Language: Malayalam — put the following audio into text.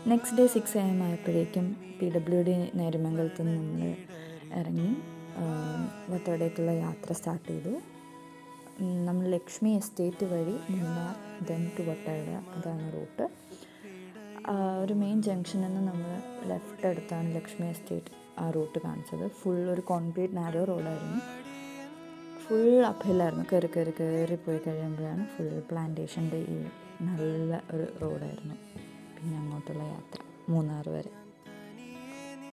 നെക്സ്റ്റ് ഡേ 6 AM ആയപ്പോഴേക്കും PWD നേര്യമംഗലത്ത് നിന്ന് നമ്മൾ ഇറങ്ങി വട്ടവടേക്കുള്ള യാത്ര സ്റ്റാർട്ട് ചെയ്തു. നമ്മൾ ലക്ഷ്മി എസ്റ്റേറ്റ് വഴി മൂന്നാർ, ദെൻ ടു വട്ടവട, അതാണ് റൂട്ട്. ഒരു മെയിൻ ജംഗ്ഷനിൽ നിന്ന് നമ്മൾ ലെഫ്റ്റ് എടുത്താണ് ലക്ഷ്മി എസ്റ്റേറ്റ് ആ റൂട്ട് കാണിച്ചത്. ഫുൾ ഒരു കോൺക്രീറ്റ് നാരോ റോഡായിരുന്നു. ഫുൾ അപ്പ് ഹില്ലായിരുന്നു. കയറി പോയി കഴിയുമ്പോഴാണ് ഫുൾ പ്ലാന്റേഷൻ്റെ ഈ നല്ല ഒരു റോഡായിരുന്നു പിന്നെ അങ്ങോട്ടുള്ള യാത്ര മൂന്നാർ വരെ.